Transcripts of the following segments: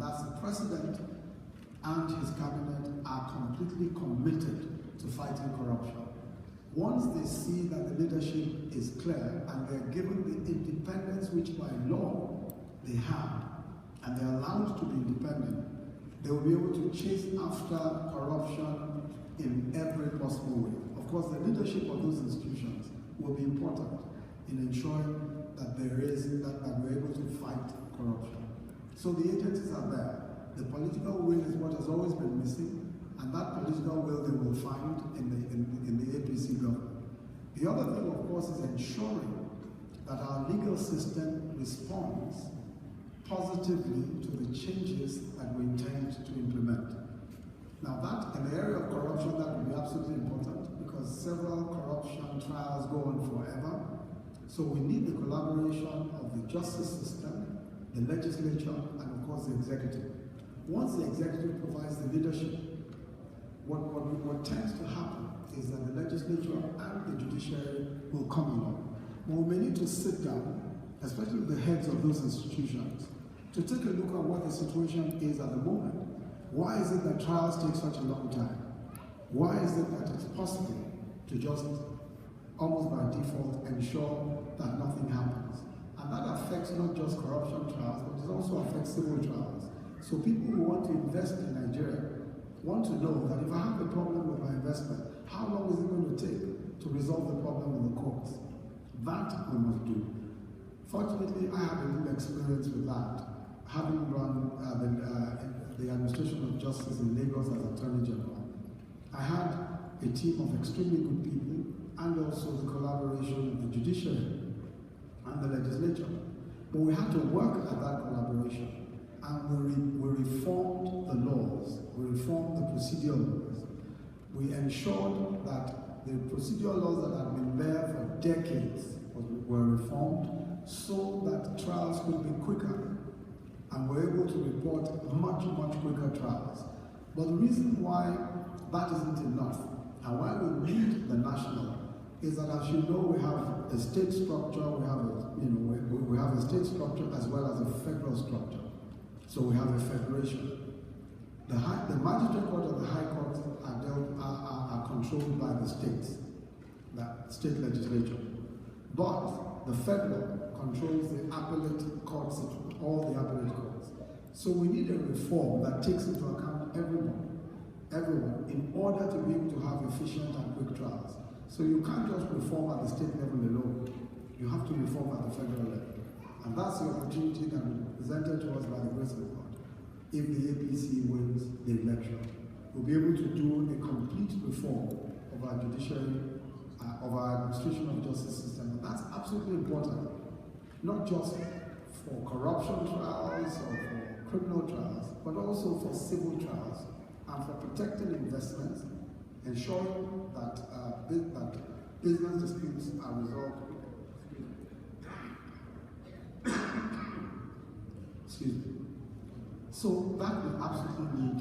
that's the President and his cabinet are completely committed to fighting corruption. Once they see that the leadership is clear and they're given the independence which by law they have, and they're allowed to be independent, they will be able to chase after corruption in every possible way. Of course, the leadership of those institutions will be important in ensuring that that we're able to fight corruption. So the agencies are there. The political will is what has always been missing, and that political will they will find in the APC government. The other thing, of course, is ensuring that our legal system responds positively to the changes that we intend to implement. Now that, in the area of corruption, that will be absolutely important because several corruption trials go on forever. So we need the collaboration of the justice system, the legislature, and of course the executive. Once the executive provides the leadership, what tends to happen is that the legislature and the judiciary will come along. But we may need to sit down, especially with the heads of those institutions, to take a look at what the situation is at the moment. Why is it that trials take such a long time? Why is it that it's possible to just, almost by default, ensure that nothing happens? And that affects not just corruption trials, but it also affects civil trials. So people who want to invest in Nigeria want to know that if I have a problem with my investment, how long is it going to take to resolve the problem in the courts? That we must do. Fortunately, I have a little experience with that, having run the administration of justice in Lagos as Attorney General. I had a team of extremely good people and also the collaboration of the judiciary and the legislature. But we had to work at that collaboration. And we reformed the laws, we reformed the procedural laws. We ensured that the procedural laws that had been there for decades were reformed so that trials could be quicker. And we're able to report much, much quicker trials. But the reason why that isn't enough, and why we need the national, is that as you know, we have a state structure, we have a state structure as well as a federal structure. So we have a federation. The magistrate court and the high court are controlled by the states, the state legislature. But the federal controls the appellate courts, all the appellate courts. So we need a reform that takes into account everyone, in order to be able to have efficient and quick trials. So you can't just reform at the state level alone. You have to reform at the federal level. And that's the opportunity that was presented to us by the grace of God. If the APC wins the election, we'll be able to do a complete reform of our judiciary, of our administration of justice system. And that's absolutely important, not just for corruption trials or for criminal trials, but also for civil trials and for protecting investments, ensuring that, that business disputes are resolved. Excuse me. So that we absolutely need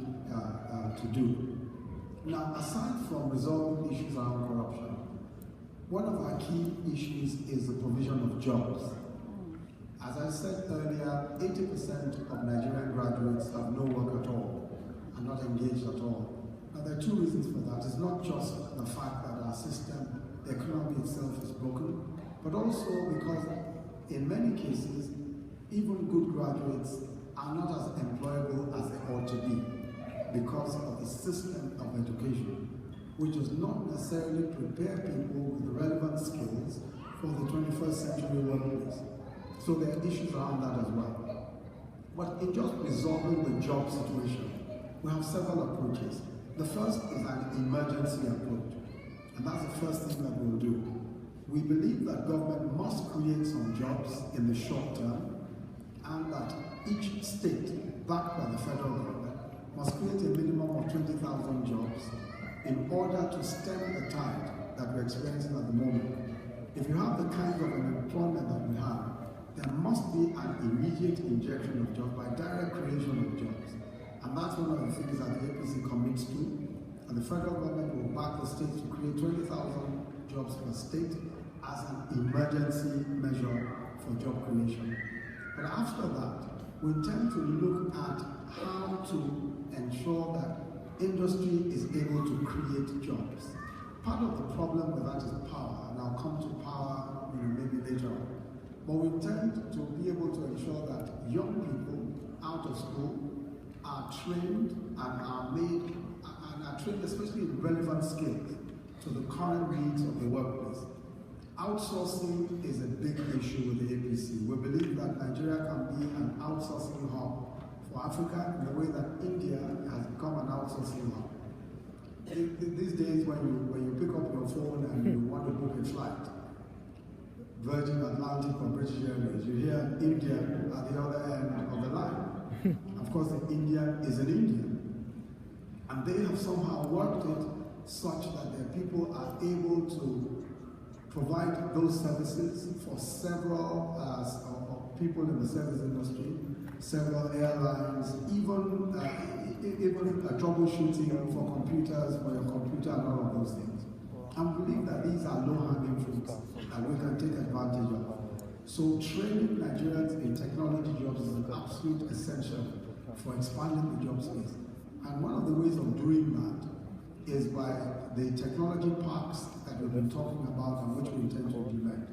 to do. Now, aside from resolving issues around corruption, one of our key issues is the provision of jobs. As I said earlier, 80% of Nigerian graduates have no work at all, are not engaged at all. Now, there are two reasons for that. It's not just the fact that our system, the economy itself is broken, but also because in many cases, even good graduates are not as employable as they ought to be because of the system of education, which does not necessarily prepare people with the relevant skills for the 21st century workplace. So there are issues around that as well. But in just resolving the job situation, we have several approaches. The first is an emergency approach, and that's the first thing that we'll do. We believe that government must create some jobs in the short term, and that each state, backed by the federal government, must create a minimum of 20,000 jobs in order to stem the tide that we're experiencing at the moment. If you have the kind of unemployment that we have, there must be an immediate injection of jobs by direct creation of jobs. And that's one of the things that the APC commits to. And the federal government will back the states to create 20,000 jobs per state as an emergency measure for job creation. But after that, we intend to look at how to ensure that industry is able to create jobs. Part of the problem with that is power, and I'll come to power maybe later on. But we intend to be able to ensure that young people out of school are trained and are trained especially in relevant skills to the current needs of the workplace. Outsourcing is a big issue with the APC. We believe that Nigeria can be an outsourcing hub for Africa in the way that India has become an outsourcing hub. These days, when you pick up your phone and you want to book a flight, Virgin Atlantic or British Airways, you hear India at the other end of the line. Of course, India is an Indian. And they have somehow worked it such that their people are able to provide those services for several people in the service industry, several airlines, even troubleshooting for computers, for your computer and all of those things. And we believe that these are low-hanging fruits that we can take advantage of. So training Nigerians in technology jobs is an absolute essential for expanding the job space. And one of the ways of doing that is by the technology parks that we've been talking about and which we intend to implement.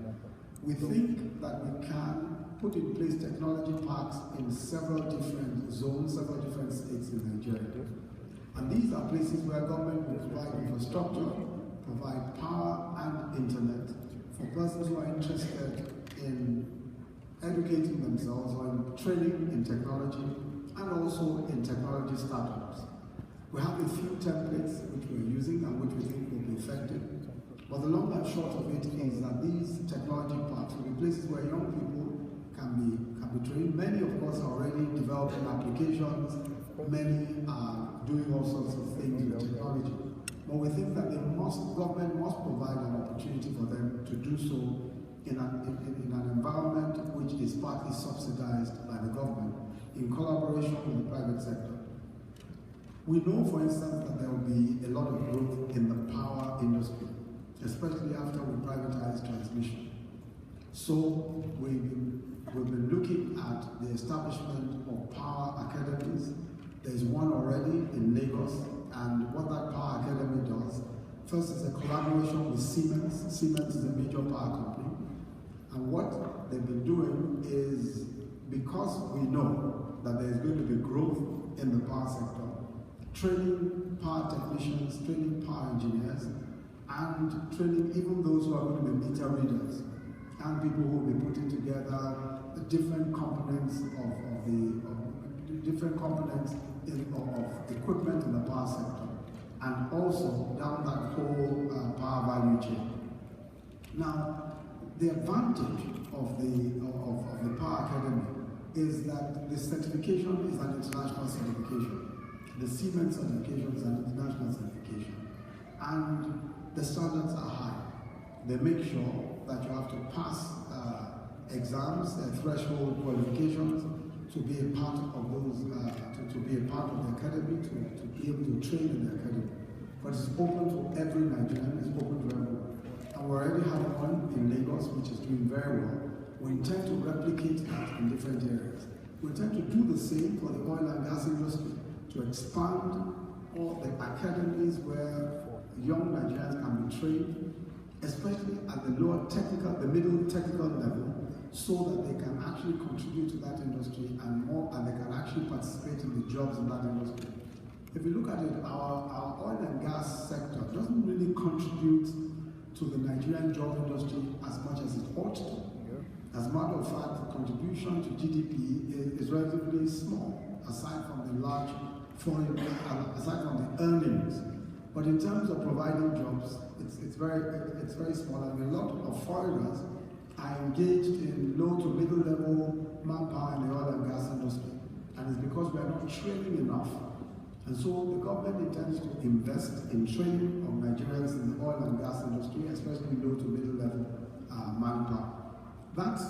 We think that we can put in place technology parks in several different zones, several different states in Nigeria. And these are places where government will provide infrastructure, provide power and internet for persons who are interested in educating themselves or in training in technology and also in technology startups. We have a few templates which we're using and which we think will be effective. But the long and short of it is that these technology parks will be places where young people can be trained. Many, of course, are already developing applications. Many are doing all sorts of things with technology. But we think that government must provide an opportunity for them to do so in an environment which is partly subsidized by the government in collaboration with the private sector. We know, for instance, that there will be a lot of growth in the power industry, especially after we privatize transmission. So we've been looking at the establishment of power academies. There's one already in Lagos, and what that power academy does, first is a collaboration with Siemens. Siemens is a major power company. And what they've been doing is, because we know that there's going to be growth in the power sector, training power technicians, training power engineers, and training even those who are going to be meter readers, and people who will be putting together the different components of equipment in the power sector, and also down that whole power value chain. Now, the advantage of the Power Academy is that the certification is an international certification. The Siemens certification is an international certification. And the standards are high. They make sure that you have to pass exams, threshold qualifications to be a part of those, to be a part of the academy, to be able to train in the academy. But it's open to every Nigerian, it's open to everyone. And we already have one in Lagos, which is doing very well. We intend to replicate that in different areas. We intend to do the same for the oil and gas industry, to expand all the academies where young Nigerians can be trained, especially at the middle technical level, so that they can actually contribute to that industry and they can actually participate in the jobs in that industry. If you look at it, our oil and gas sector doesn't really contribute to the Nigerian job industry as much as it ought to. As a matter of fact, the contribution to GDP is relatively small, aside from the large aside from the earnings. But in terms of providing jobs, it's very small, and a lot of foreigners are engaged in low to middle level manpower in the oil and gas industry. And it's because we are not training enough. And so the government intends to invest in training of Nigerians in the oil and gas industry, especially low to middle level manpower. That's,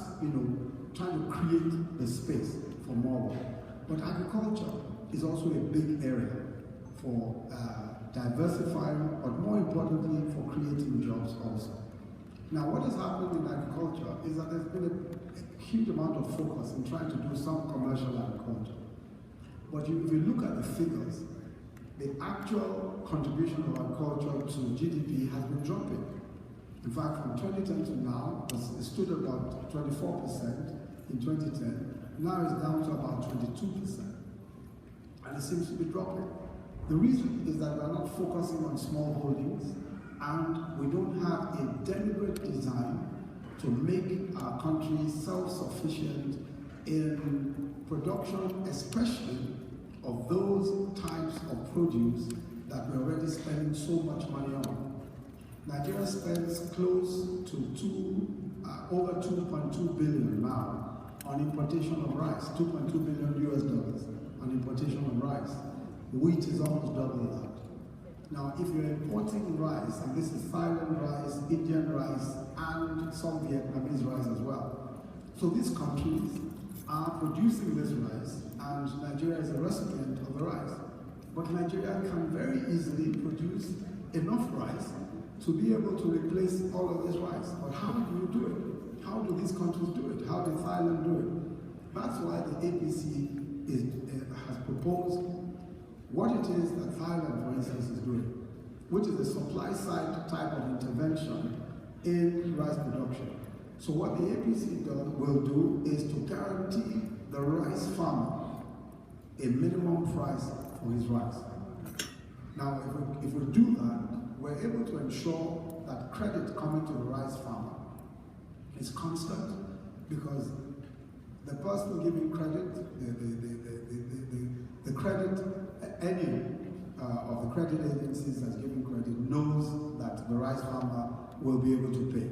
trying to create the space for more work. But agriculture is also a big area for diversifying, but more importantly, for creating jobs also. Now, what has happened in agriculture is that there's been a huge amount of focus in trying to do some commercial agriculture. But if you look at the figures, the actual contribution of agriculture to GDP has been dropping. In fact, from 2010 to now, it stood about 24% in 2010. Now it's down to about 22%. And it seems to be dropping. The reason is that we are not focusing on small holdings, and we don't have a deliberate design to make our country self-sufficient in production, especially of those types of produce that we're already spending so much money on. Nigeria spends close to over 2.2 billion now on importation of rice, 2.2 billion US dollars on importation of rice. Wheat is almost double that. Now, if you're importing rice, and this is Thailand rice, Indian rice, and some Vietnamese rice as well. So these countries are producing this rice, and Nigeria is a recipient of the rice. But Nigeria can very easily produce enough rice to be able to replace all of this rice. But how do you do it? How do these countries do it? How did Thailand do it? That's why the APC has proposed what it is that Thailand, for instance, is doing, which is a supply-side type of intervention in rice production. So what the APC will do is to guarantee the rice farmer a minimum price for his rice. Now, if we do that, we're able to ensure that credit coming to the rice farmer is constant, because the person giving credit, the credit, any of the credit agencies that's giving credit knows that the rice farmer will be able to pay.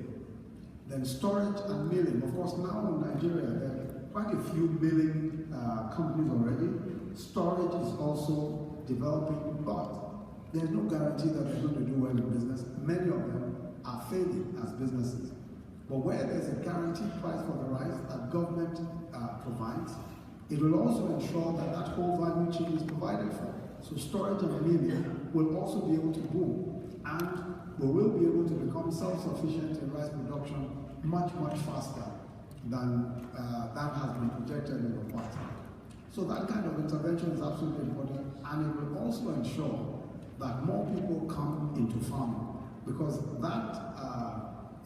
Then storage and milling. Of course, now in Nigeria, there are quite a few milling companies already. Storage is also developing, but there's no guarantee that they're going to do well in business. Many of them are failing as businesses. But where there's a guaranteed price for the rice that government provides, it will also ensure that that whole value chain is provided for. So storage and milling will also be able to boom, and we will be able to become self-sufficient in rice production much, much faster than that has been projected in the past. So that kind of intervention is absolutely important, and it will also ensure that more people come into farming, because that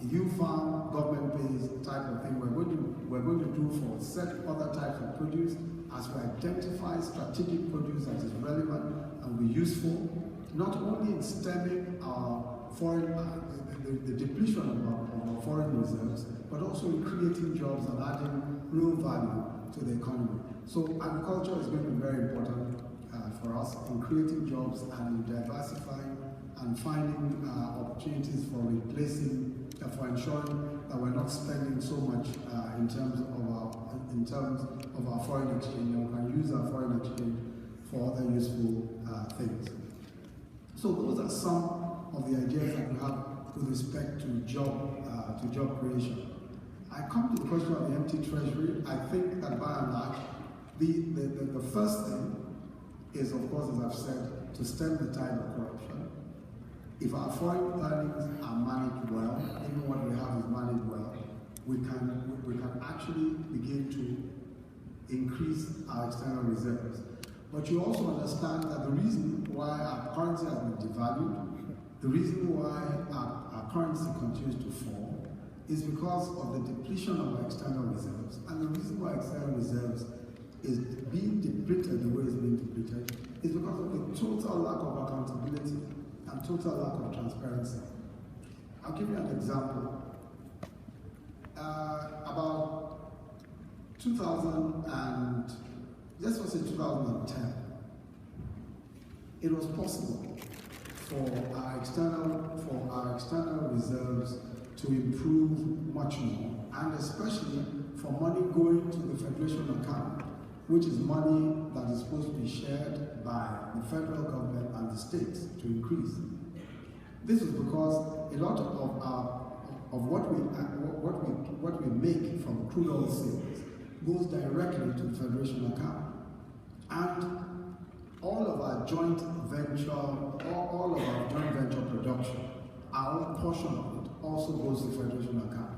you farm, government pays type of thing we're going to do for certain other types of produce as we identify strategic produce that is relevant and be useful, not only in stemming our foreign, the depletion of our foreign reserves, but also in creating jobs and adding real value to the economy. So agriculture is going to be very important for us in creating jobs and diversifying and finding opportunities for replacing, for ensuring that we're not spending so much in terms of our foreign exchange, and we can use our foreign exchange for other useful things. So those are some of the ideas that we have with respect to job creation. I come to the question of the empty treasury. I think that by and large, the first thing is, of course, as I've said, to stem the tide of corruption. If our foreign earnings are managed well, even what we have is managed well, we can actually begin to increase our external reserves. But you also understand that the reason why our currency has been devalued, the reason why our currency continues to fall, is because of the depletion of our external reserves. And the reason why external reserves is being depleted the way it's being depleted is because of the total lack of accountability and total lack of transparency. I'll give you an example. About 2010, it was possible for our external reserves to improve much more, and especially for money going to the Federation account, which is money that is supposed to be shared by the federal government and the states to increase. This is because a lot of what we make from crude oil sales goes directly to the Federation account, and all of our joint venture production, our own portion of it also goes to the Federation account.